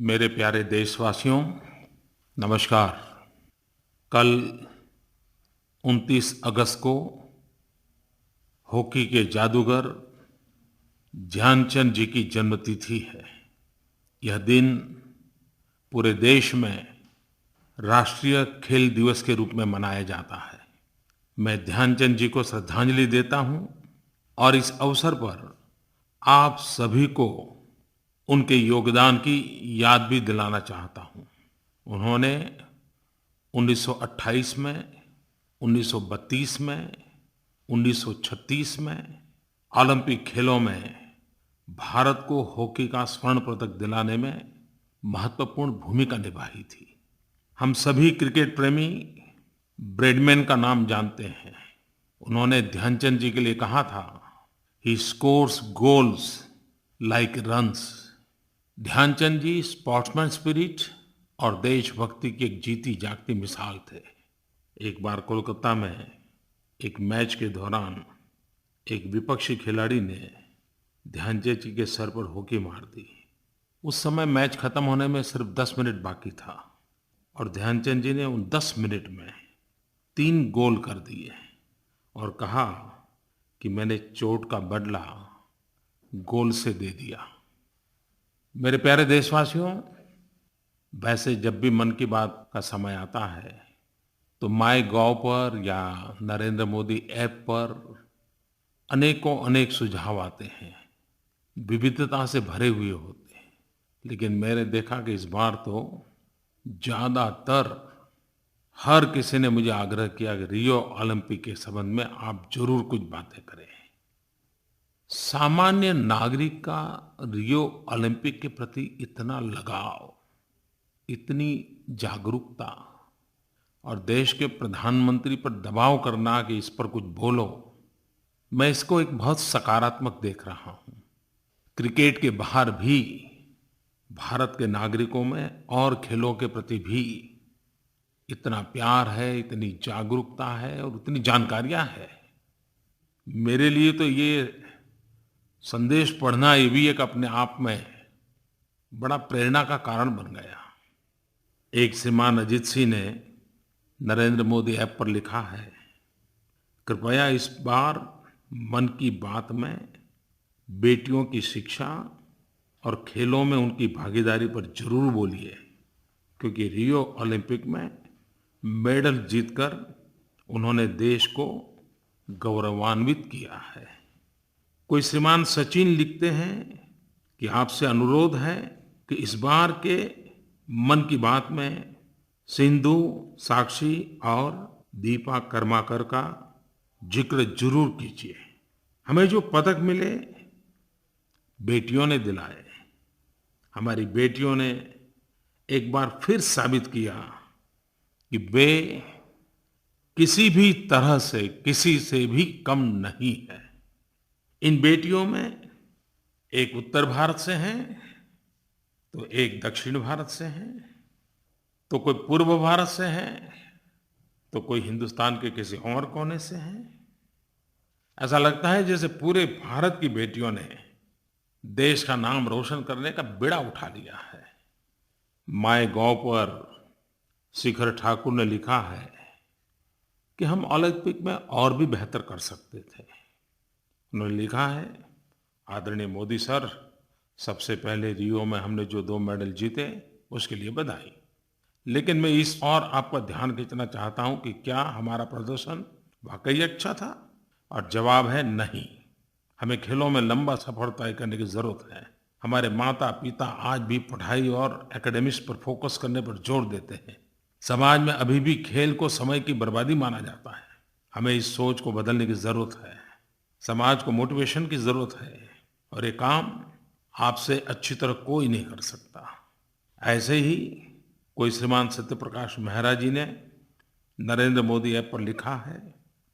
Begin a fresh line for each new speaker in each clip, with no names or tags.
मेरे प्यारे देशवासियों, नमस्कार। कल 29 अगस्त को हॉकी के जादूगर ध्यानचंद जी की जन्मतिथि है। यह दिन पूरे देश में राष्ट्रीय खेल दिवस के रूप में मनाया जाता है। मैं ध्यानचंद जी को श्रद्धांजलि देता हूँ और इस अवसर पर आप सभी को उनके योगदान की याद भी दिलाना चाहता हूँ। उन्होंने 1928 में, 1932 में, 1936 में ओलंपिक खेलों में भारत को हॉकी का स्वर्ण पदक दिलाने में महत्वपूर्ण भूमिका निभाई थी। हम सभी क्रिकेट प्रेमी ब्रैडमैन का नाम जानते हैं। उन्होंने ध्यानचंद जी के लिए कहा था, he scores goals like runs. Dhyan Chand ji sportsman spirit और देशभक्ति की एक जीती जागती मिसाल थे। एक बार कोलकाता में एक मैच के दौरान एक विपक्षी खिलाड़ी ने ध्यानचंद जी के सर पर हॉकी मार दी। उस समय मैच खत्म होने में सिर्फ 10 मिनट बाकी था और ध्यानचंद जी ने उन 10 मिनट में 3 गोल कर दिए और कहा कि मैंने चोट का बदला गोल से दे दिया। मेरे प्यारे देशवासियों, वैसे जब भी मन की बात का समय आता है तो माय गॉव पर या नरेंद्र मोदी ऐप पर अनेक सुझाव आते हैं, विविधता से भरे हुए होते हैं। लेकिन मैंने देखा कि इस बार तो ज़्यादातर हर किसी ने मुझे आग्रह किया कि रियो ओलंपिक के संबंध में आप जरूर कुछ बातें करें। सामान्य नागरिक का रियो ओलंपिक के प्रति इतना लगाव, इतनी जागरूकता और देश के प्रधानमंत्री पर दबाव करना कि इस पर कुछ बोलो, मैं इसको एक बहुत सकारात्मक देख रहा हूँ। क्रिकेट के बाहर भी भारत के नागरिकों में और खेलों के प्रति भी इतना प्यार है, इतनी जागरूकता है और इतनी जानकारियाँ हैं। मेरे लिए तो ये संदेश पढ़ना ये भी एक अपने आप में बड़ा प्रेरणा का कारण बन गया। एक श्रीमान अजीत सिंह ने नरेंद्र मोदी ऐप पर लिखा है, कृपया इस बार मन की बात में बेटियों की शिक्षा और खेलों में उनकी भागीदारी पर जरूर बोलिए, क्योंकि रियो ओलंपिक में मेडल जीतकर उन्होंने देश को गौरवान्वित किया है। कोई श्रीमान सचिन लिखते हैं कि आपसे अनुरोध है कि इस बार के मन की बात में सिंधु, साक्षी और दीपा कर्माकर का जिक्र जरूर कीजिए। हमें जो पदक मिले बेटियों ने दिलाए। हमारी बेटियों ने एक बार फिर साबित किया कि वे किसी भी तरह से किसी से भी कम नहीं है। इन बेटियों में एक उत्तर भारत से हैं, तो एक दक्षिण भारत से हैं, तो कोई पूर्व भारत से हैं, तो कोई हिंदुस्तान के किसी और कोने से हैं। ऐसा लगता है जैसे पूरे भारत की बेटियों ने देश का नाम रोशन करने का बीड़ा उठा लिया है। माय गॉव पर शिखर ठाकुर ने लिखा है कि हम ओलंपिक में और भी बेहतर कर सकते थे। उन्होंने लिखा है, आदरणीय मोदी सर, सबसे पहले रियो में हमने जो 2 मेडल जीते उसके लिए बधाई। लेकिन मैं इस और आपका ध्यान खींचना चाहता हूं कि क्या हमारा प्रदर्शन वाकई अच्छा था? और जवाब है नहीं। हमें खेलों में लंबा सफर तय करने की जरूरत है। हमारे माता पिता आज भी पढ़ाई और एकेडमिक्स पर फोकस करने पर जोर देते हैं। समाज में अभी भी खेल को समय की बर्बादी माना जाता है। हमें इस सोच को बदलने की जरूरत है। समाज को मोटिवेशन की जरूरत है और ये काम आपसे अच्छी तरह कोई नहीं कर सकता। ऐसे ही कोई श्रीमान सत्यप्रकाश मेहरा जी ने नरेंद्र मोदी ऐप पर लिखा है,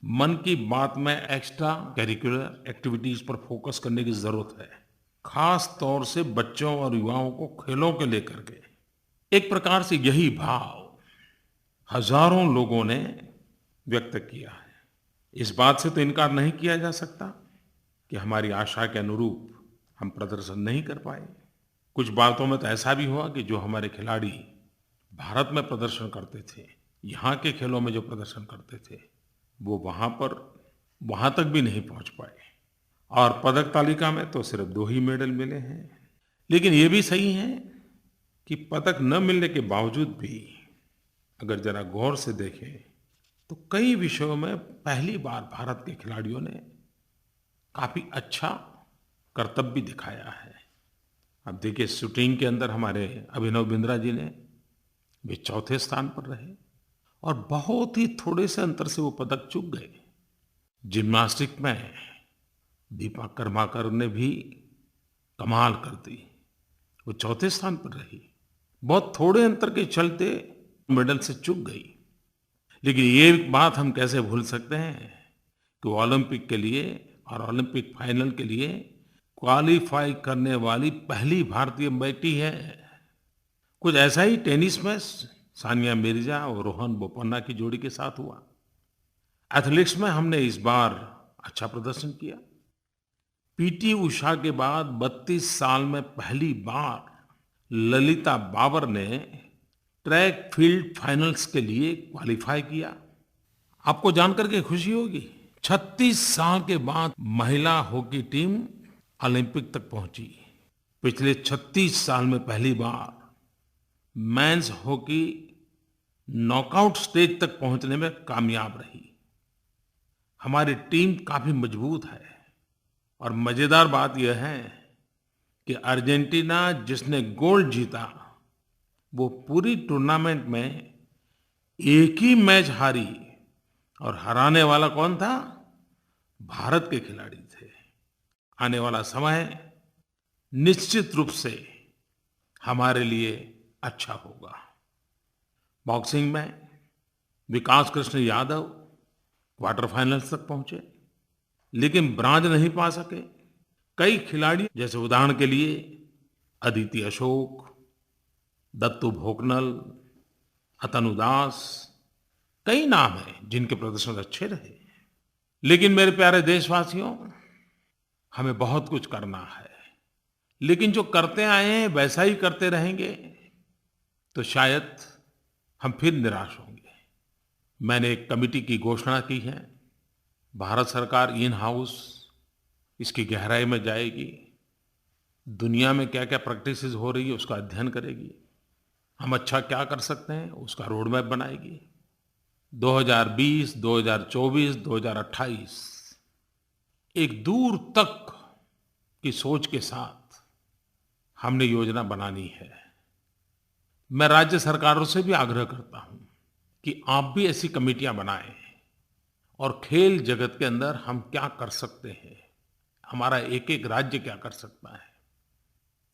मन की बात में एक्स्ट्रा करिकुलर एक्टिविटीज पर फोकस करने की जरूरत है, खास तौर से बच्चों और युवाओं को खेलों के लेकर के। एक प्रकार से यही भाव हजारों लोगों ने व्यक्त किया है। इस बात से तो इनकार नहीं किया जा सकता कि हमारी आशा के अनुरूप हम प्रदर्शन नहीं कर पाए। कुछ बातों में तो ऐसा भी हुआ कि जो हमारे खिलाड़ी भारत में प्रदर्शन करते थे, यहाँ के खेलों में जो प्रदर्शन करते थे, वो वहाँ तक भी नहीं पहुँच पाए। और पदक तालिका में तो सिर्फ 2 ही मेडल मिले हैं। लेकिन ये भी सही है कि पदक न मिलने के बावजूद भी अगर ज़रा गौर से देखें तो कई विषयों में पहली बार भारत के खिलाड़ियों ने काफ़ी अच्छा कर्तव्य भी दिखाया है। अब देखिए, शूटिंग के अंदर हमारे अभिनव बिंद्रा जी ने वे चौथे स्थान पर रहे और बहुत ही थोड़े से अंतर से वो पदक चूक गए। जिम्नास्टिक में दीपा कर्माकर ने भी कमाल कर दी, वो चौथे स्थान पर रही। बहुत थोड़े अंतर के चलते मेडल से चूक गई। लेकिन ये बात हम कैसे भूल सकते हैं कि ओलंपिक के लिए और ओलंपिक फाइनल के लिए क्वालीफाई करने वाली पहली भारतीय बेटी है। कुछ ऐसा ही टेनिस में सानिया मिर्जा और रोहन बोपन्ना की जोड़ी के साथ हुआ। एथलेटिक्स में हमने इस बार अच्छा प्रदर्शन किया। पीटी उषा के बाद 32 साल में पहली बार ललिता बाबर ने ट्रैक फील्ड फाइनल्स के लिए क्वालीफाई किया। आपको जानकर के खुशी होगी, 36 साल के बाद महिला हॉकी टीम ओलंपिक तक पहुंची। पिछले 36 साल में पहली बार मेंस हॉकी नॉकआउट स्टेज तक पहुंचने में कामयाब रही। हमारी टीम काफी मजबूत है और मजेदार बात यह है कि अर्जेंटीना जिसने गोल्ड जीता वो पूरी टूर्नामेंट में एक ही मैच हारी और हराने वाला कौन था? भारत के खिलाड़ी थे। आने वाला समय निश्चित रूप से हमारे लिए अच्छा होगा। बॉक्सिंग में विकास कृष्ण यादव क्वार्टर फाइनल्स तक पहुंचे लेकिन ब्रांज नहीं पा सके। कई खिलाड़ी, जैसे उदाहरण के लिए अदिति अशोक, दत्तू भोकनल, अतनु दास, कई नाम हैं जिनके प्रदर्शन अच्छे रहे। लेकिन मेरे प्यारे देशवासियों, हमें बहुत कुछ करना है। लेकिन जो करते आए हैं वैसा ही करते रहेंगे तो शायद हम फिर निराश होंगे। मैंने एक कमेटी की घोषणा की है। भारत सरकार इन हाउस इसकी गहराई में जाएगी, दुनिया में क्या क्या प्रैक्टिसेस हो रही है उसका अध्ययन करेगी, हम अच्छा क्या कर सकते हैं उसका रोड मैप बनाएगी। 2020, 2024, 2028 एक दूर तक की सोच के साथ हमने योजना बनानी है। मैं राज्य सरकारों से भी आग्रह करता हूं कि आप भी ऐसी कमेटियां बनाएं और खेल जगत के अंदर हम क्या कर सकते हैं, हमारा एक एक राज्य क्या कर सकता है।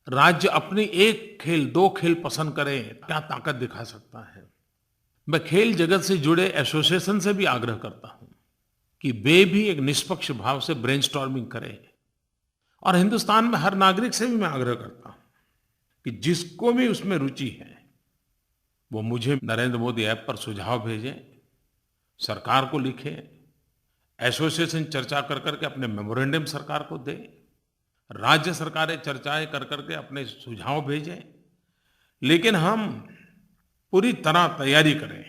राज्य अपनी एक खेल, 2 खेल पसंद करे, क्या ताकत दिखा सकता है। मैं खेल जगत से जुड़े एसोसिएशन से भी आग्रह करता हूं कि वे भी एक निष्पक्ष भाव से ब्रेनस्टॉर्मिंग करें। और हिंदुस्तान में हर नागरिक से भी मैं आग्रह करता हूं कि जिसको भी उसमें रुचि है वो मुझे नरेंद्र मोदी ऐप पर सुझाव भेजें, सरकार को लिखें, एसोसिएशन चर्चा कर करके अपने मेमोरेंडम सरकार को दे, राज्य सरकारें चर्चाएं कर करके अपने सुझाव भेजें। लेकिन हम पूरी तरह तैयारी करें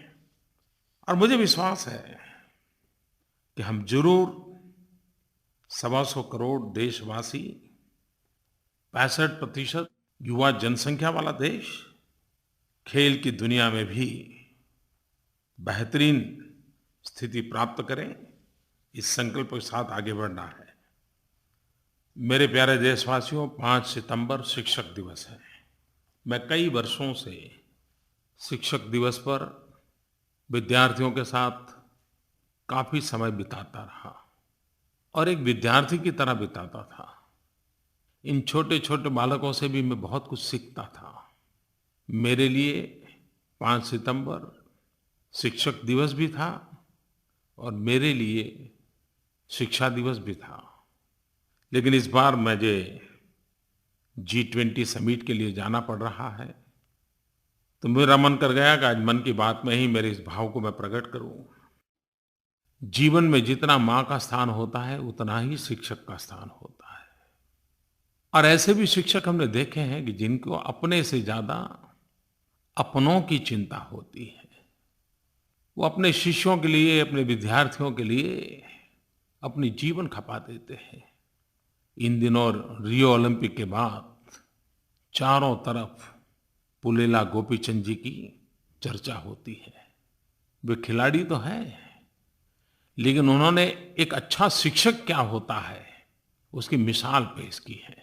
और मुझे विश्वास है कि हम जरूर 125 करोड़ देशवासी, 65% युवा जनसंख्या वाला देश, खेल की दुनिया में भी बेहतरीन स्थिति प्राप्त करें, इस संकल्प के साथ आगे बढ़ना है। मेरे प्यारे देशवासियों, 5 सितंबर शिक्षक दिवस है। मैं कई वर्षों से शिक्षक दिवस पर विद्यार्थियों के साथ काफी समय बिताता रहा और एक विद्यार्थी की तरह बिताता था। इन छोटे छोटे बालकों से भी मैं बहुत कुछ सीखता था। मेरे लिए 5 सितंबर शिक्षक दिवस भी था और मेरे लिए शिक्षा दिवस भी था। लेकिन इस बार मुझे G20 समिट के लिए जाना पड़ रहा है, तो मेरा मन कर गया कि आज मन की बात में ही मेरे इस भाव को मैं प्रकट करूं। जीवन में जितना माँ का स्थान होता है उतना ही शिक्षक का स्थान होता है। और ऐसे भी शिक्षक हमने देखे हैं कि जिनको अपने से ज़्यादा अपनों की चिंता होती है। वो अपने शिष्यों के लिए, अपने विद्यार्थियों के लिए अपनी जीवन खपा देते हैं। इन दिनों रियो ओलंपिक के बाद चारों तरफ पुल्लेला गोपीचंद जी की चर्चा होती है। वे खिलाड़ी तो हैं, लेकिन उन्होंने एक अच्छा शिक्षक क्या होता है, उसकी मिसाल पेश की है।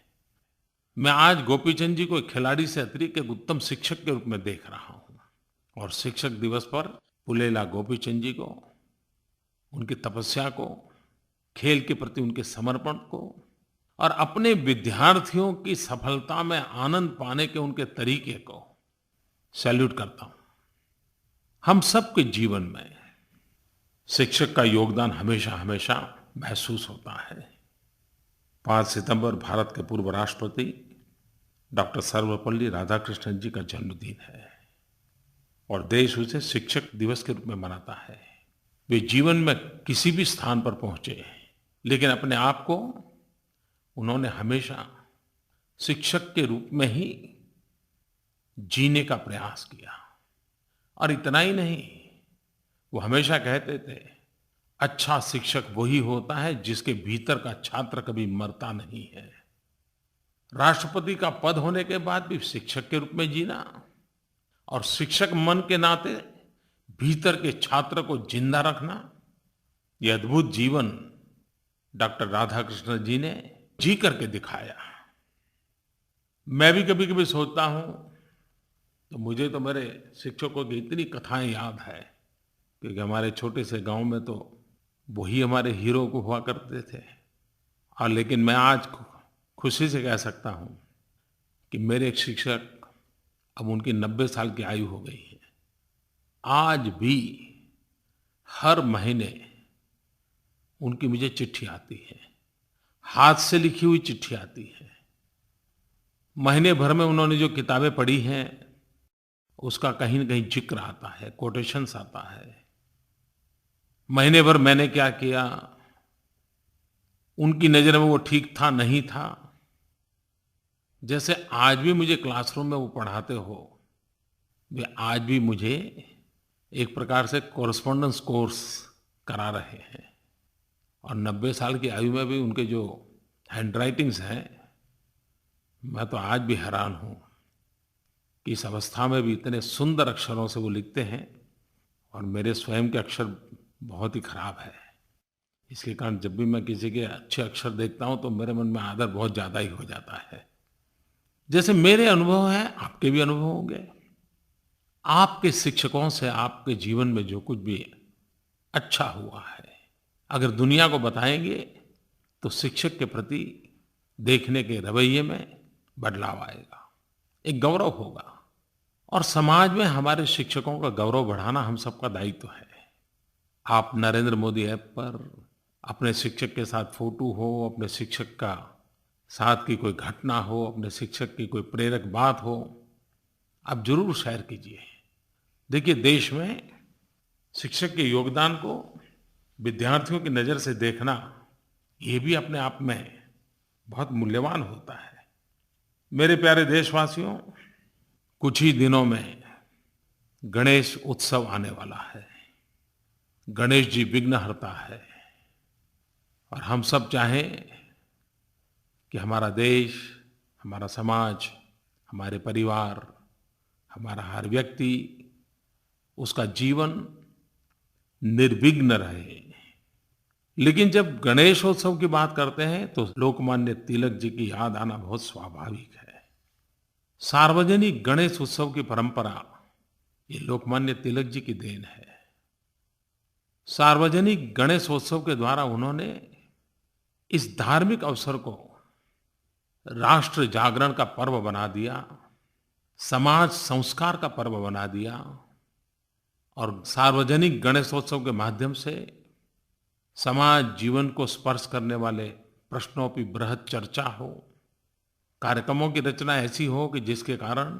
मैं आज गोपीचंद जी को एक खिलाड़ी से अतिरिक्त एक उत्तम शिक्षक के रूप में देख रहा हूँ। और शिक्षक दिवस पर पुल्लेला गोपीचंद जी को, उनकी तपस्या को, खेल के प्रति उनके समर्पण को और अपने विद्यार्थियों की सफलता में आनंद पाने के उनके तरीके को सैल्यूट करता हूँ। हम सबके जीवन में शिक्षक का योगदान हमेशा हमेशा महसूस होता है। 5 सितंबर भारत के पूर्व राष्ट्रपति डॉक्टर सर्वपल्ली राधाकृष्णन जी का जन्मदिन है और देश उसे शिक्षक दिवस के रूप में मनाता है। वे जीवन में किसी भी स्थान पर पहुंचे, लेकिन अपने आप को उन्होंने हमेशा शिक्षक के रूप में ही जीने का प्रयास किया। और इतना ही नहीं, वो हमेशा कहते थे, अच्छा शिक्षक वही होता है जिसके भीतर का छात्र कभी मरता नहीं है। राष्ट्रपति का पद होने के बाद भी शिक्षक के रूप में जीना और शिक्षक मन के नाते भीतर के छात्र को जिंदा रखना, यह अद्भुत जीवन डॉक्टर राधाकृष्णन जी ने जी करके दिखाया। मैं भी कभी कभी सोचता हूं, तो मुझे तो मेरे शिक्षकों की इतनी कथाएं याद है, क्योंकि हमारे छोटे से गांव में तो वही हमारे हीरो को हुआ करते थे। और लेकिन मैं आज खुशी से कह सकता हूं कि मेरे एक शिक्षक, अब उनकी 90 साल की आयु हो गई है, आज भी हर महीने उनकी मुझे चिट्ठी आती है, हाथ से लिखी हुई चिट्ठी आती है। महीने भर में उन्होंने जो किताबें पढ़ी हैं उसका कहीं न कहीं जिक्र आता है, कोटेशंस आता है। महीने भर मैंने क्या किया, उनकी नज़र में वो ठीक था नहीं था। जैसे आज भी मुझे क्लासरूम में वो पढ़ाते हो, वे आज भी मुझे एक प्रकार से कॉरेस्पॉन्डेंस कोर्स करा रहे हैं। और 90 साल की आयु में भी उनके जो हैंडराइटिंग्स हैं, मैं तो आज भी हैरान हूँ कि इस अवस्था में भी इतने सुंदर अक्षरों से वो लिखते हैं। और मेरे स्वयं के अक्षर बहुत ही खराब है। इसके कारण जब भी मैं किसी के अच्छे अक्षर देखता हूँ तो मेरे मन में आदर बहुत ज़्यादा ही हो जाता है। जैसे मेरे अनुभव हैं, आपके भी अनुभव होंगे। आपके शिक्षकों से आपके जीवन में जो कुछ भी अच्छा हुआ है, अगर दुनिया को बताएंगे तो शिक्षक के प्रति देखने के रवैये में बदलाव आएगा, एक गौरव होगा। और समाज में हमारे शिक्षकों का गौरव बढ़ाना हम सबका दायित्व है। आप नरेंद्र मोदी ऐप पर अपने शिक्षक के साथ फोटो हो, अपने शिक्षक का साथ की कोई घटना हो, अपने शिक्षक की कोई प्रेरक बात हो, आप जरूर शेयर कीजिए। देखिए, देश में शिक्षक के योगदान को विद्यार्थियों की नज़र से देखना, ये भी अपने आप में बहुत मूल्यवान होता है। मेरे प्यारे देशवासियों, कुछ ही दिनों में गणेश उत्सव आने वाला है। गणेश जी विघ्नहर्ता है और हम सब चाहें कि हमारा देश, हमारा समाज, हमारे परिवार, हमारा हर व्यक्ति, उसका जीवन निर्विघ्न रहे। लेकिन जब गणेशोत्सव की बात करते हैं तो लोकमान्य तिलक जी की याद आना बहुत स्वाभाविक है। सार्वजनिक गणेश उत्सव की परंपरा ये लोकमान्य तिलक जी की देन है। सार्वजनिक गणेशोत्सव के द्वारा उन्होंने इस धार्मिक अवसर को राष्ट्र जागरण का पर्व बना दिया, समाज संस्कार का पर्व बना दिया। और सार्वजनिक गणेशोत्सव के माध्यम से समाज जीवन को स्पर्श करने वाले प्रश्नों की बृहद चर्चा हो, कार्यक्रमों की रचना ऐसी हो कि जिसके कारण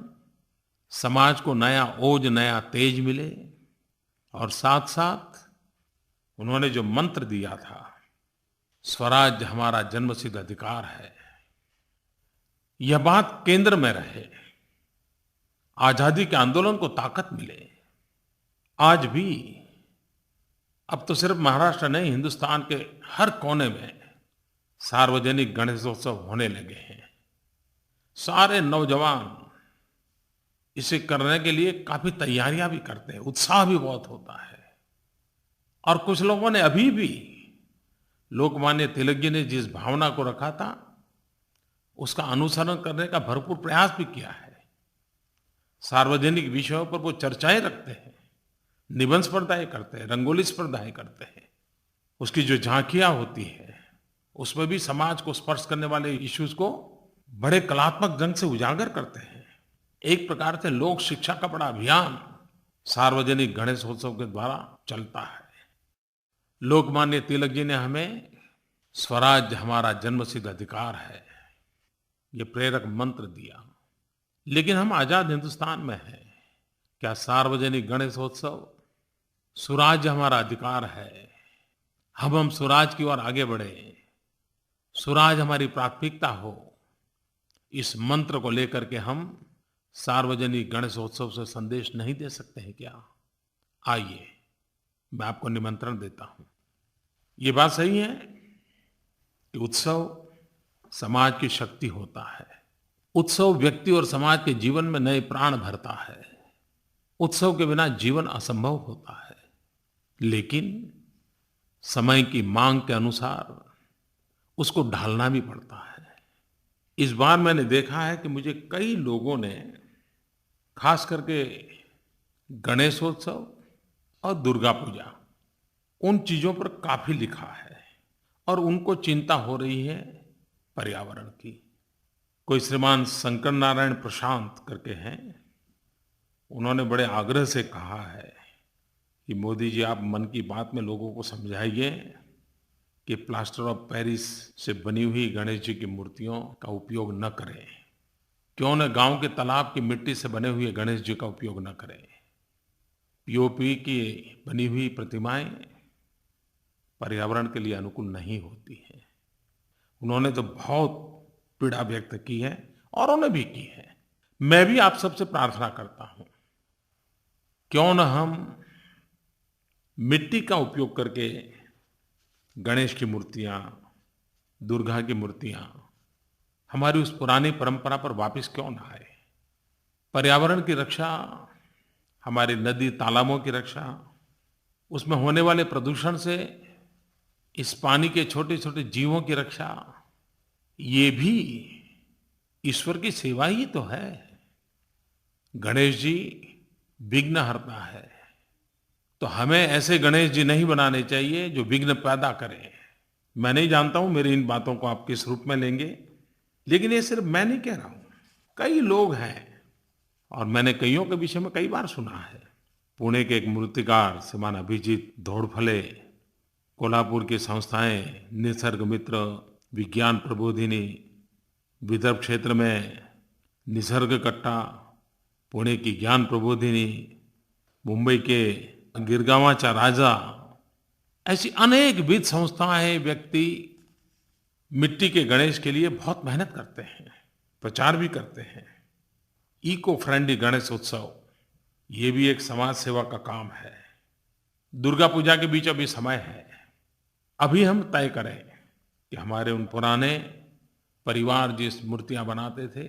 समाज को नया ओज, नया तेज मिले। और साथ साथ उन्होंने जो मंत्र दिया था, स्वराज हमारा जन्मसिद्ध अधिकार है, यह बात केंद्र में रहे, आज़ादी के आंदोलन को ताकत मिले। आज भी अब तो सिर्फ महाराष्ट्र नहीं, हिंदुस्तान के हर कोने में सार्वजनिक गणेशोत्सव होने लगे हैं। सारे नौजवान इसे करने के लिए काफ़ी तैयारियां भी करते हैं, उत्साह भी बहुत होता है। और कुछ लोगों ने अभी भी लोकमान्य तिलक जी ने जिस भावना को रखा था, उसका अनुसरण करने का भरपूर प्रयास भी किया है। सार्वजनिक विषयों पर वो चर्चाएं रखते हैं, निबंध स्पर्धाएं करते हैं, रंगोली स्पर्धाएं करते हैं। उसकी जो झांकियां होती हैं, उसमें भी समाज को स्पर्श करने वाले इश्यूज को बड़े कलात्मक ढंग से उजागर करते हैं। एक प्रकार से लोक शिक्षा का बड़ा अभियान सार्वजनिक गणेशोत्सव के द्वारा चलता है। लोकमान्य तिलक जी ने हमें स्वराज हमारा जन्मसिद्ध अधिकार है, ये प्रेरक मंत्र दिया। लेकिन हम आजाद हिंदुस्तान में हैं। क्या सार्वजनिक गणेशोत्सव स्वराज हमारा अधिकार है? हम स्वराज की ओर आगे बढ़े, स्वराज हमारी प्राथमिकता हो, इस मंत्र को लेकर के हम सार्वजनिक गणेशोत्सव से संदेश नहीं दे सकते हैं क्या? आइए, मैं आपको निमंत्रण देता हूं। ये बात सही है कि उत्सव समाज की शक्ति होता है। उत्सव व्यक्ति और समाज के जीवन में नए प्राण भरता है। उत्सव के बिना जीवन असंभव होता है। लेकिन समय की मांग के अनुसार उसको ढालना भी पड़ता है। इस बार मैंने देखा है कि मुझे कई लोगों ने खास करके गणेशोत्सव और दुर्गा पूजा, उन चीजों पर काफी लिखा है और उनको चिंता हो रही है पर्यावरण की। कोई श्रीमान शंकर नारायण प्रशांत करके हैं, उन्होंने बड़े आग्रह से कहा है कि मोदी जी, आप मन की बात में लोगों को समझाइए कि प्लास्टर ऑफ पेरिस से बनी हुई गणेश जी की मूर्तियों का उपयोग न करें। क्यों न गांव के तालाब की मिट्टी से बने हुए गणेश जी का उपयोग न करें। पीओपी की बनी हुई प्रतिमाएं पर्यावरण के लिए अनुकूल नहीं होती हैं। उन्होंने तो बहुत पीड़ा व्यक्त की है और उन्होंने भी की है। मैं भी आप सबसे प्रार्थना करता हूं, क्यों न हम मिट्टी का उपयोग करके गणेश की मूर्तियां, दुर्गा की मूर्तियां, हमारी उस पुरानी परंपरा पर वापस क्यों न आए। पर्यावरण की रक्षा, हमारी नदी तालाबों की रक्षा, उसमें होने वाले प्रदूषण से इस पानी के छोटे छोटे जीवों की रक्षा, ये भी ईश्वर की सेवा ही तो है। गणेश जी विघ्न हरता है, तो हमें ऐसे गणेश जी नहीं बनाने चाहिए जो विघ्न पैदा करें। मैं नहीं जानता हूं मेरी इन बातों को आप किस रूप में लेंगे, लेकिन ये सिर्फ मैं नहीं कह रहा हूं, कई लोग हैं और मैंने कईयों के विषय में कई बार सुना है। पुणे के एक मूर्तिकार श्रीमान अभिजीत धोड़फले, कोल्हापुर की संस्थाएं निसर्ग मित्र, विज्ञान प्रबोधिनी, विदर्भ क्षेत्र में निसर्ग कट्टा, पुणे की ज्ञान प्रबोधिनी, मुंबई के गिरगावाचा राजा, ऐसी अनेक विद संस्थाएं, व्यक्ति मिट्टी के गणेश के लिए बहुत मेहनत करते हैं, प्रचार भी करते हैं। इको फ्रेंडली गणेश उत्सव, ये भी एक समाज सेवा का काम है। दुर्गा पूजा के बीच अभी समय है। अभी हम तय करें कि हमारे उन पुराने परिवार जिस मूर्तियां बनाते थे,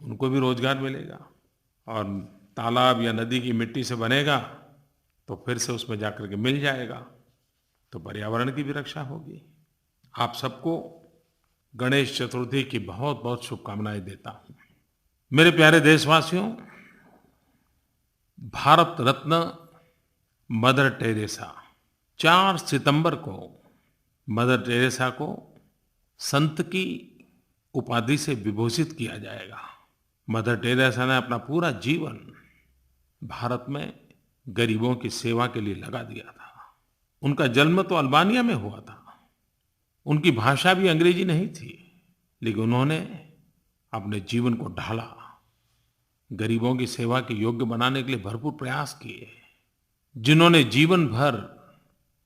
उनको भी रोजगार मिलेगा, और तालाब या नदी की मिट्टी से बनेगा तो फिर से उसमें जाकर के मिल जाएगा, तो पर्यावरण की भी रक्षा होगी। आप सबको गणेश चतुर्थी की बहुत बहुत शुभकामनाएं देता हूं। मेरे प्यारे देशवासियों, भारत रत्न मदर टेरेसा, 4 सितंबर को मदर टेरेसा को संत की उपाधि से विभूषित किया जाएगा। मदर टेरेसा ने अपना पूरा जीवन भारत में गरीबों की सेवा के लिए लगा दिया था। उनका जन्म तो अल्बानिया में हुआ था, उनकी भाषा भी अंग्रेजी नहीं थी, लेकिन उन्होंने अपने जीवन को ढाला, गरीबों की सेवा के योग्य बनाने के लिए भरपूर प्रयास किए। जिन्होंने जीवन भर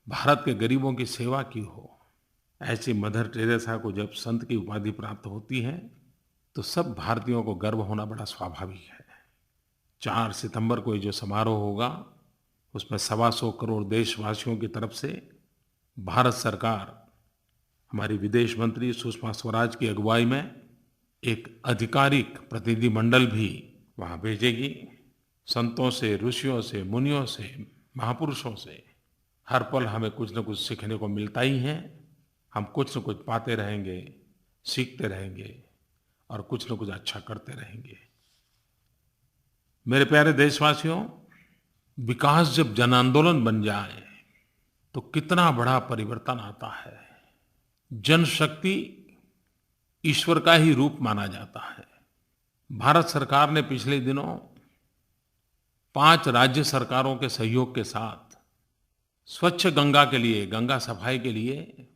भारत के गरीबों की सेवा की हो, ऐसी मदर टेरेसा को जब संत की उपाधि प्राप्त होती है तो सब भारतीयों को गर्व होना बड़ा स्वाभाविक है। 4 सितंबर को ये जो समारोह होगा, उसमें 125 करोड़ देशवासियों की तरफ से भारत सरकार, हमारी विदेश मंत्री सुषमा स्वराज की अगुवाई में एक आधिकारिक प्रतिनिधिमंडल भी वहाँ भेजेगी। संतों से, ऋषियों से, मुनियों से, महापुरुषों से हर पल हमें कुछ न कुछ सीखने को मिलता ही है। हम कुछ न कुछ पाते रहेंगे, सीखते रहेंगे और कुछ न कुछ अच्छा करते रहेंगे। मेरे प्यारे देशवासियों, विकास जब जन आंदोलन बन जाए तो कितना बड़ा परिवर्तन आता है। जनशक्ति ईश्वर का ही रूप माना जाता है। भारत सरकार ने पिछले दिनों 5 राज्य सरकारों के सहयोग के साथ स्वच्छ गंगा के लिए, गंगा सफाई के लिए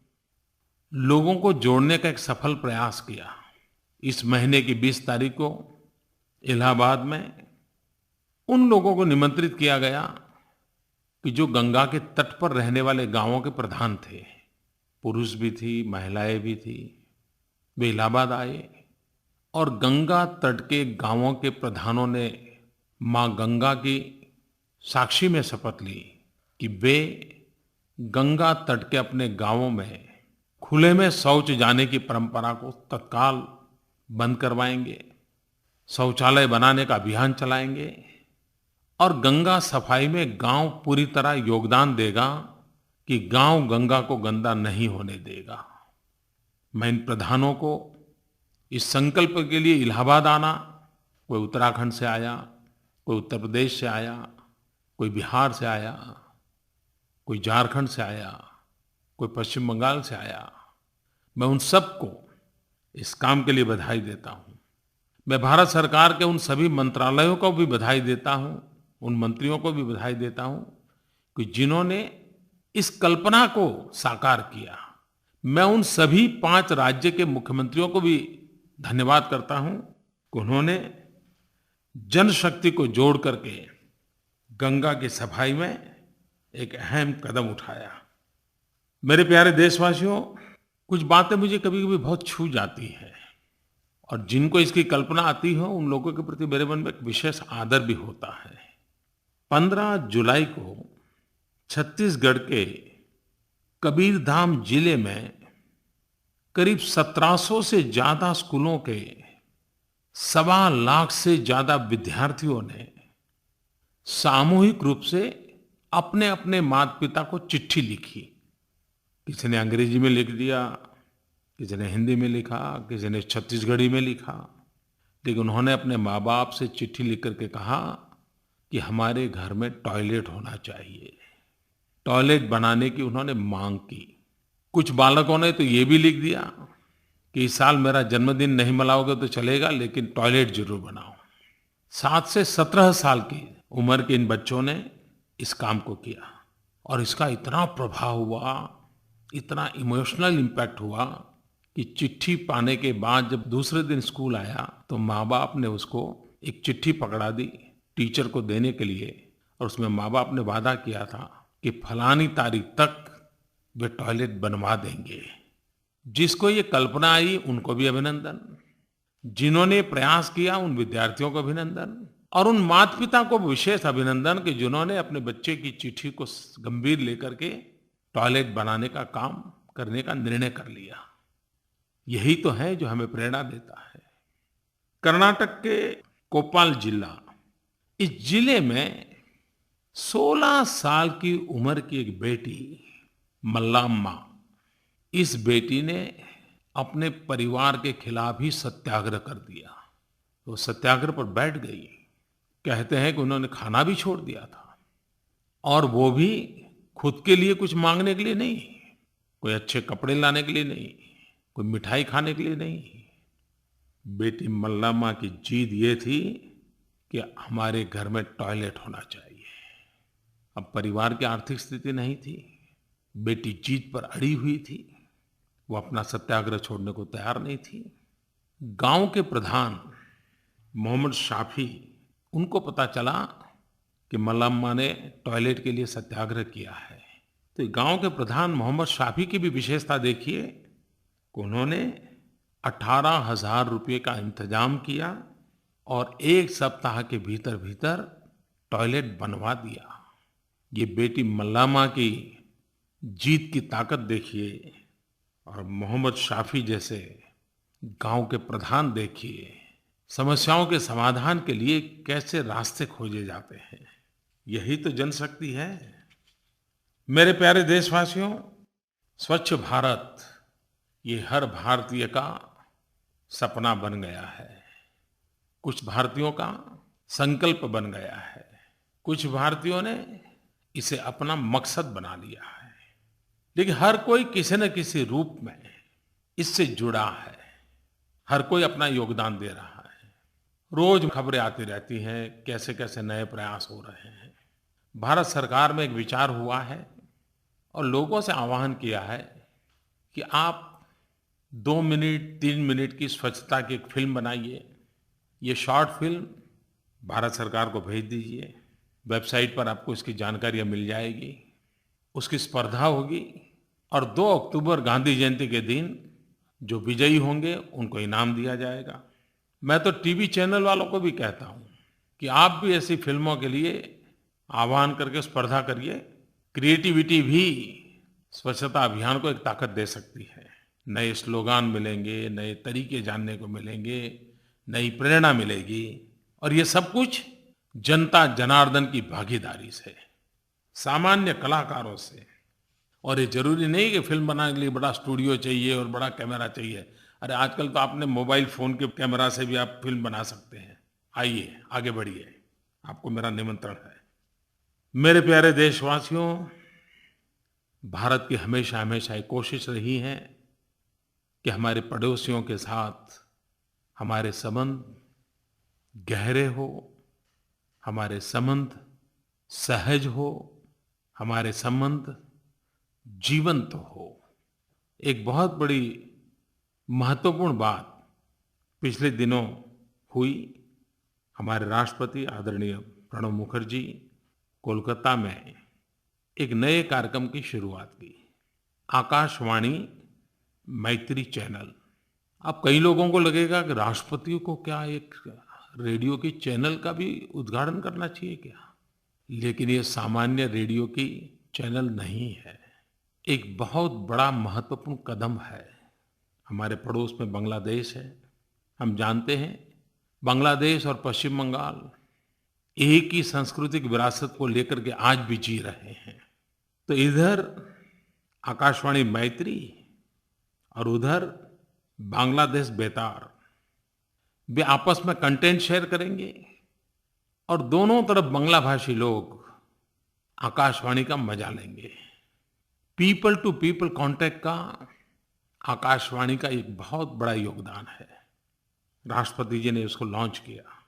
लोगों को जोड़ने का एक सफल प्रयास किया। इस महीने की 20 तारीख को इलाहाबाद में उन लोगों को निमंत्रित किया गया कि जो गंगा के तट पर रहने वाले गांवों के प्रधान थे, पुरुष भी थी, महिलाएं भी थी। वे इलाहाबाद आए और गंगा तट के गांवों के प्रधानों ने मां गंगा की साक्षी में शपथ ली कि वे गंगा तट के अपने गांवों में खुले में शौच जाने की परंपरा को तत्काल बंद करवाएंगे, शौचालय बनाने का अभियान चलाएंगे और गंगा सफाई में गांव पूरी तरह योगदान देगा कि गांव गंगा को गंदा नहीं होने देगा। मैं इन प्रधानों को इस संकल्प के लिए इलाहाबाद आना, कोई उत्तराखंड से आया, कोई उत्तर प्रदेश से आया, कोई बिहार से आया, कोई झारखंड से आया, कोई पश्चिम बंगाल से आया, मैं उन सबको इस काम के लिए बधाई देता हूँ। मैं भारत सरकार के उन सभी मंत्रालयों को भी बधाई देता हूँ, उन मंत्रियों को भी बधाई देता हूँ कि जिन्होंने इस कल्पना को साकार किया। मैं उन सभी 5 राज्य के मुख्यमंत्रियों को भी धन्यवाद करता हूँ कि उन्होंने जनशक्ति को जोड़ करके गंगा की सफाई में एक अहम कदम उठाया। मेरे प्यारे देशवासियों, कुछ बातें मुझे कभी-कभी बहुत छू जाती हैं और जिनको इसकी कल्पना आती हो उन लोगों के प्रति मेरे मन में एक विशेष आदर भी होता है। 15 जुलाई को छत्तीसगढ़ के कबीरधाम जिले में करीब 1700 से ज्यादा स्कूलों के 1.25 लाख से ज्यादा विद्यार्थियों ने सामूहिक रूप से अपने अपने माता पिता को चिट्ठी लिखी। किसी ने अंग्रेजी में लिख दिया, किसी ने हिंदी में लिखा, किसी ने छत्तीसगढ़ी में लिखा, लेकिन उन्होंने अपने माँ बाप से चिट्ठी लिख करके कहा कि हमारे घर में टॉयलेट होना चाहिए। टॉयलेट बनाने की उन्होंने मांग की। कुछ बालकों ने तो ये भी लिख दिया कि इस साल मेरा जन्मदिन नहीं मनाओगे तो चलेगा, लेकिन टॉयलेट जरूर बनाओ। 7 से 17 साल की उम्र के इन बच्चों ने इस काम को किया और इसका इतना प्रभाव हुआ, इतना इमोशनल इम्पैक्ट हुआ कि चिट्ठी पाने के बाद जब दूसरे दिन स्कूल आया तो माँ बाप ने उसको एक चिट्ठी पकड़ा दी टीचर को देने के लिए और उसमें माँ बाप ने वादा किया था कि फलानी तारीख तक वे टॉयलेट बनवा देंगे। जिसको ये कल्पना आई उनको भी अभिनंदन, जिन्होंने प्रयास किया उन विद्यार्थियों को अभिनंदन और उन माता पिता को विशेष अभिनंदन कि जिन्होंने अपने बच्चे की चिट्ठी को गंभीर लेकर के टॉयलेट बनाने का काम करने का निर्णय कर लिया। यही तो है जो हमें प्रेरणा देता है। कर्नाटक के कोप्पाल जिला, इस जिले में 16 साल की उम्र की एक बेटी मल्लाम्मा, इस बेटी ने अपने परिवार के खिलाफ ही सत्याग्रह कर दिया। वो सत्याग्रह पर बैठ गई। कहते हैं कि उन्होंने खाना भी छोड़ दिया था और वो भी खुद के लिए कुछ मांगने के लिए नहीं, कोई अच्छे कपड़े लाने के लिए नहीं, कोई मिठाई खाने के लिए नहीं। बेटी मल्लाम्मा की जिद ये थी कि हमारे घर में टॉयलेट होना चाहिए। अब परिवार की आर्थिक स्थिति नहीं थी, बेटी जिद पर अड़ी हुई थी, वो अपना सत्याग्रह छोड़ने को तैयार नहीं थी। गांव के प्रधान मोहम्मद शाफी, उनको पता चला कि मल्लाम्मा ने टॉयलेट के लिए सत्याग्रह किया है। तो गांव के प्रधान मोहम्मद शाफी की भी विशेषता देखिए कि उन्होंने 18,000 रुपये का इंतजाम किया और 1 सप्ताह के भीतर-भीतर टॉयलेट बनवा दिया। ये बेटी मल्लामा की जीत की ताकत देखिए और मोहम्मद शाफी जैसे गांव के प्रधान देखिए, समस्याओं के समाधान के लिए कैसे रास्ते खोजे जाते हैं। यही तो जनशक्ति है। मेरे प्यारे देशवासियों, स्वच्छ भारत ये हर भारतीय का सपना बन गया है। कुछ भारतीयों का संकल्प बन गया है। कुछ भारतीयों ने इसे अपना मकसद बना लिया है। लेकिन हर कोई किसी न किसी रूप में इससे जुड़ा है। हर कोई अपना योगदान दे रहा है। रोज खबरें आती रहती हैं, कैसे कैसे नए प्रयास हो रहे हैं। भारत सरकार में एक विचार हुआ है और लोगों से आह्वान किया है कि आप 2 मिनट 3 मिनट की स्वच्छता की एक फिल्म बनाइए। ये शॉर्ट फिल्म भारत सरकार को भेज दीजिए। वेबसाइट पर आपको इसकी जानकारियाँ मिल जाएगी। उसकी स्पर्धा होगी और 2 अक्टूबर गांधी जयंती के दिन जो विजयी होंगे उनको इनाम दिया जाएगा। मैं तो टीवी चैनल वालों को भी कहता हूँ कि आप भी ऐसी फिल्मों के लिए आह्वान करके स्पर्धा करिए। क्रिएटिविटी भी स्वच्छता अभियान को एक ताकत दे सकती है। नए स्लोगान मिलेंगे, नए तरीके जानने को मिलेंगे, नई प्रेरणा मिलेगी और ये सब कुछ जनता जनार्दन की भागीदारी से, सामान्य कलाकारों से। और ये जरूरी नहीं कि फिल्म बनाने के लिए बड़ा स्टूडियो चाहिए और बड़ा कैमरा चाहिए। अरे आजकल तो आपने मोबाइल फ़ोन के कैमरा से भी आप फिल्म बना सकते हैं। आइए, आगे बढ़िए, आपको मेरा निमंत्रण है। मेरे प्यारे देशवासियों, भारत की हमेशा हमेशा एक कोशिश रही है कि हमारे पड़ोसियों के साथ हमारे संबंध गहरे हो, हमारे संबंध सहज हो, हमारे संबंध जीवंत हो। एक बहुत बड़ी महत्वपूर्ण बात पिछले दिनों हुई। हमारे राष्ट्रपति आदरणीय प्रणब मुखर्जी कोलकाता में एक नए कार्यक्रम की शुरुआत की, आकाशवाणी मैत्री चैनल। अब कई लोगों को लगेगा कि राष्ट्रपति को क्या एक रेडियो की चैनल का भी उद्घाटन करना चाहिए क्या? लेकिन ये सामान्य रेडियो की चैनल नहीं है। एक बहुत बड़ा महत्वपूर्ण कदम है। हमारे पड़ोस में बांग्लादेश है। हम जानते हैं बांग्लादेश और पश्चिम बंगाल एक ही सांस्कृतिक विरासत को लेकर के आज भी जी रहे हैं। तो इधर आकाशवाणी मैत्री और उधर बांग्लादेश बेतार, वे आपस में कंटेंट शेयर करेंगे और दोनों तरफ बांग्ला भाषी लोग आकाशवाणी का मजा लेंगे। पीपल टू पीपल कांटेक्ट का आकाशवाणी का एक बहुत बड़ा योगदान है। राष्ट्रपति जी ने इसको लॉन्च किया।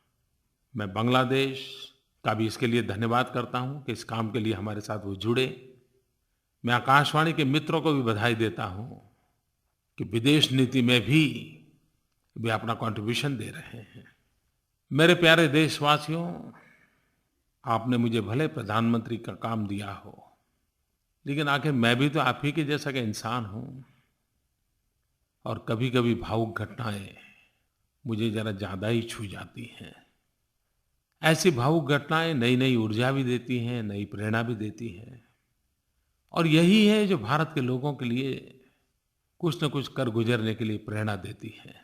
मैं बांग्लादेश का भी इसके लिए धन्यवाद करता हूं कि इस काम के लिए हमारे साथ वो जुड़े। मैं आकाशवाणी के मित्रों को भी बधाई देता हूं कि विदेश नीति में भी वे अपना कंट्रीब्यूशन दे रहे हैं। मेरे प्यारे देशवासियों, आपने मुझे भले प्रधानमंत्री का काम दिया हो, लेकिन आखिर मैं भी तो आप ही के जैसा का इंसान हूं और कभी-कभी भावुक घटनाएं मुझे जरा ज़्यादा ही छू जाती हैं। ऐसी भावुक घटनाएं नई-नई ऊर्जा भी देती हैं, नई प्रेरणा भी देती हैं और यही है जो भारत के लोगों के लिए कुछ न कुछ कर गुजरने के लिए प्रेरणा देती है।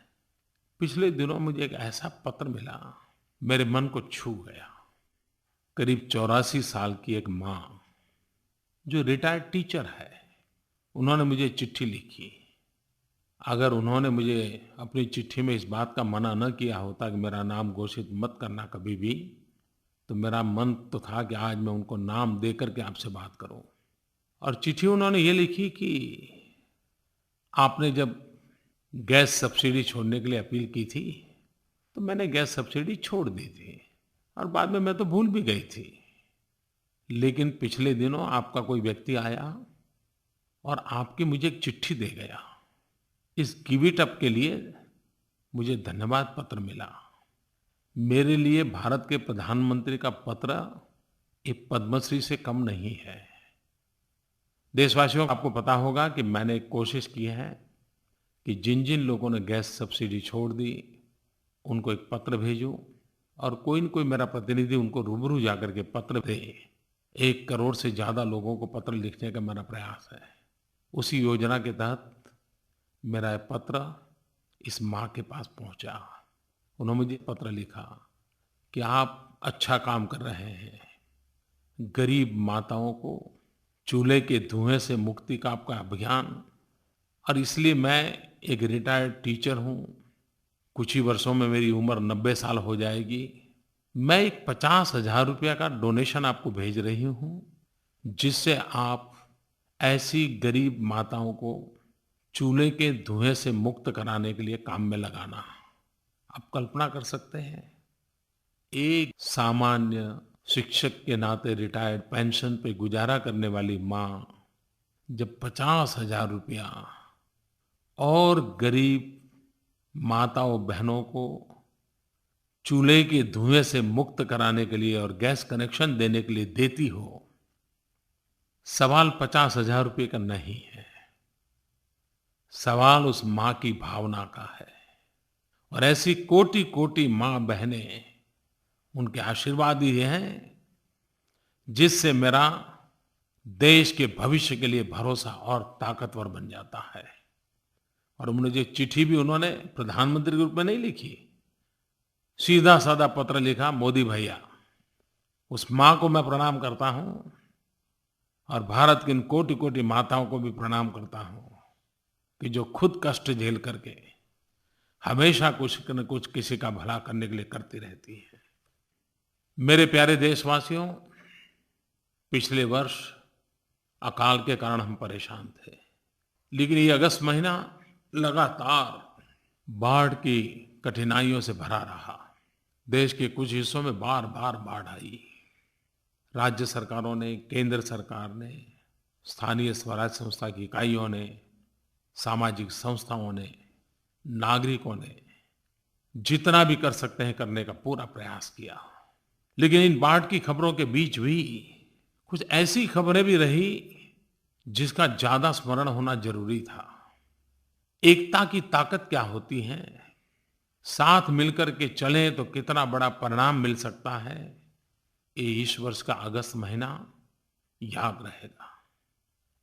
पिछले दिनों मुझे एक ऐसा पत्र मिला, मेरे मन को छू गया। करीब 84 साल की एक माँ जो रिटायर्ड टीचर है, उन्होंने मुझे चिट्ठी लिखी। अगर उन्होंने मुझे अपनी चिट्ठी में इस बात का मना न किया होता कि मेरा नाम घोषित मत करना कभी भी, तो मेरा मन तो था कि आज मैं उनको नाम दे करके आपसे बात करूं। और चिट्ठी उन्होंने ये लिखी कि आपने जब गैस सब्सिडी छोड़ने के लिए अपील की थी, तो मैंने गैस सब्सिडी छोड़ दी थी और बाद में मैं तो भूल भी गई थी। लेकिन पिछले दिनों आपका कोई व्यक्ति आया और आपकी मुझे एक चिट्ठी दे गया। इस गिव इट अप के लिए मुझे धन्यवाद पत्र मिला। मेरे लिए भारत के प्रधानमंत्री का पत्र एक पद्मश्री से कम नहीं है। देशवासियों, आपको पता होगा कि मैंने कोशिश की है कि जिन-जिन लोगों ने गैस सब्सिडी छोड़ दी, उनको एक पत्र भेजूँ और कोई न कोई मेरा प्रतिनिधि उनको रूबरू जाकर के पत्र दे। 1 करोड़ से ज़्यादा लोगों को पत्र लिखने का मेरा प्रयास है। उसी योजना के तहत मेरा ये पत्र इस माँ के पास पहुँचा। उन्होंने मुझे पत्र लिखा कि आप अच्छा काम कर रहे हैं। गरीब माताओं को चूल्हे के धुएँ से मुक्ति का आपका अभियान, और इसलिए मैं एक रिटायर्ड टीचर हूँ। कुछ ही वर्षों में मेरी उम्र 90 साल हो जाएगी। मैं एक 50,000 रुपया का डोनेशन आपको भेज रही हूँ, जिससे आप ऐसी गरीब माताओं को चूल्हे के धुएँ से मुक्त कराने के लिए काम में लगाना। आप कल्पना कर सकते हैं, एक सामान्य शिक्षक के नाते रिटायर्ड पेंशन पे गुजारा करने वाली माँ जब 50,000 रुपया और गरीब माताओं बहनों को चूल्हे के धुएँ से मुक्त कराने के लिए और गैस कनेक्शन देने के लिए देती हो, सवाल 50,000 रुपये का नहीं है। सवाल उस माँ की भावना का है। और ऐसी कोटि-कोटि माँ बहनें, उनके आशीर्वाद ही हैं जिससे मेरा देश के भविष्य के लिए भरोसा और ताकतवर बन जाता है। और मुझे चिट्ठी भी उन्होंने प्रधानमंत्री के रूप में नहीं लिखी, सीधा-साधा पत्र लिखा, मोदी भैया, उस माँ को मैं प्रणाम करता हूँ और भारत की इन कोटि-कोटि माताओं को भी प्रणाम करता हूँ कि जो खुद कष्ट झेल करके हमेशा कुछ न कुछ किसी का भला करने के लिए करती रहती है। मेरे प्यारे देशवासियों, पिछले वर्ष अकाल के कारण हम परेशान थे, लेकिन ये अगस्त महीना लगातार बाढ़ की कठिनाइयों से भरा रहा। देश के कुछ हिस्सों में बार-बार बाढ़ आई। राज्य सरकारों ने, केंद्र सरकार ने, स्थानीय स्वराज संस्था की इकाइयों ने, सामाजिक संस्थाओं ने, नागरिकों ने जितना भी कर सकते हैं करने का पूरा प्रयास किया। लेकिन इन बाढ़ की खबरों के बीच भी कुछ ऐसी खबरें भी रही जिसका ज़्यादा स्मरण होना जरूरी था। एकता की ताकत क्या होती है, साथ मिलकर के चलें तो कितना बड़ा परिणाम मिल सकता है, ये इस वर्ष का अगस्त महीना याद रहेगा।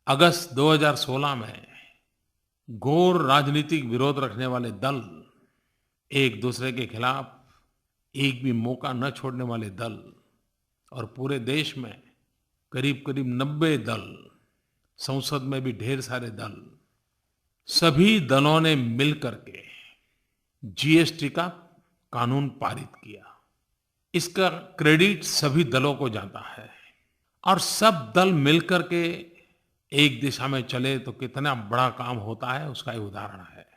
अगस्त 2016 में घोर राजनीतिक विरोध रखने वाले दल, एक दूसरे के खिलाफ एक भी मौका न छोड़ने वाले दल, और पूरे देश में करीब-करीब 90 दल, संसद में भी ढेर सारे दल, सभी दलों ने मिलकर के जीएसटी का कानून पारित किया। इसका क्रेडिट सभी दलों को जाता है और सब दल मिलकर के एक दिशा में चले तो कितना बड़ा काम होता है, उसका एक उदाहरण है।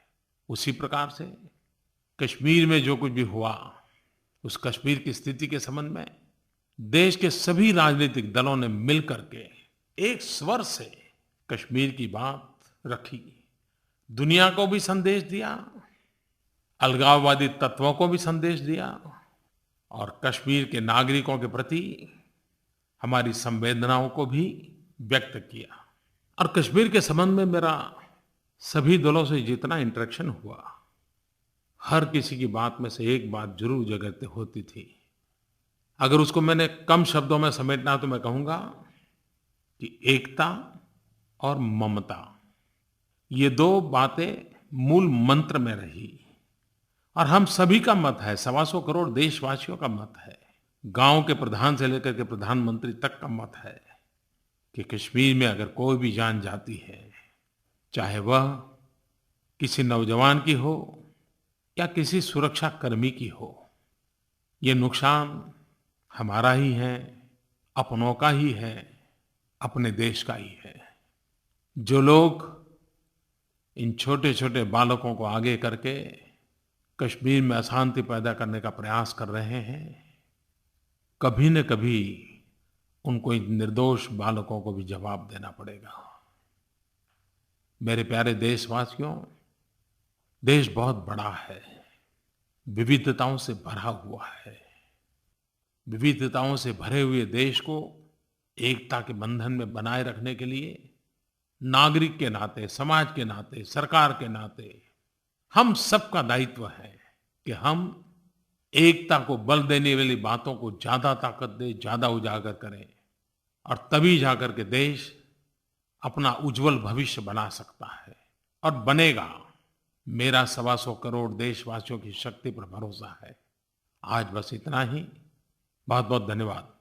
उसी प्रकार से कश्मीर में जो कुछ भी हुआ, उस कश्मीर की स्थिति के संबंध में देश के सभी राजनीतिक दलों ने मिलकर के एक स्वर से कश्मीर की बात रखी, दुनिया को भी संदेश दिया, अलगाववादी तत्वों को भी संदेश दिया और कश्मीर के नागरिकों के प्रति हमारी संवेदनाओं को भी व्यक्त किया। और कश्मीर के संबंध में मेरा सभी दलों से जितना इंटरेक्शन हुआ, हर किसी की बात में से एक बात जरूर जगह होती थी। अगर उसको मैंने कम शब्दों में समेटना तो मैं कहूँगा कि एकता और ममता, ये दो बातें मूल मंत्र में रही। और हम सभी का मत है, 125 करोड़ देशवासियों का मत है, गांव के प्रधान से लेकर के प्रधानमंत्री तक का मत है कि कश्मीर में अगर कोई भी जान जाती है, चाहे वह किसी नौजवान की हो या किसी सुरक्षा कर्मी की हो, ये नुकसान हमारा ही है, अपनों का ही है, अपने देश का ही है। जो लोग इन छोटे-छोटे बालकों को आगे करके कश्मीर में अशांति पैदा करने का प्रयास कर रहे हैं, कभी न कभी उनको इन निर्दोष बालकों को भी जवाब देना पड़ेगा। मेरे प्यारे देशवासियों, देश बहुत बड़ा है, विविधताओं से भरा हुआ है। विविधताओं से भरे हुए देश को एकता के बंधन में बनाए रखने के लिए नागरिक के नाते, समाज के नाते, सरकार के नाते हम सबका दायित्व है कि हम एकता को बल देने वाली बातों को ज़्यादा ताकत दें, ज़्यादा उजागर करें और तभी जाकर के देश अपना उज्जवल भविष्य बना सकता है और बनेगा। मेरा 125 करोड़ देशवासियों की शक्ति पर भरोसा है। आज बस इतना ही। बहुत-बहुत धन्यवाद।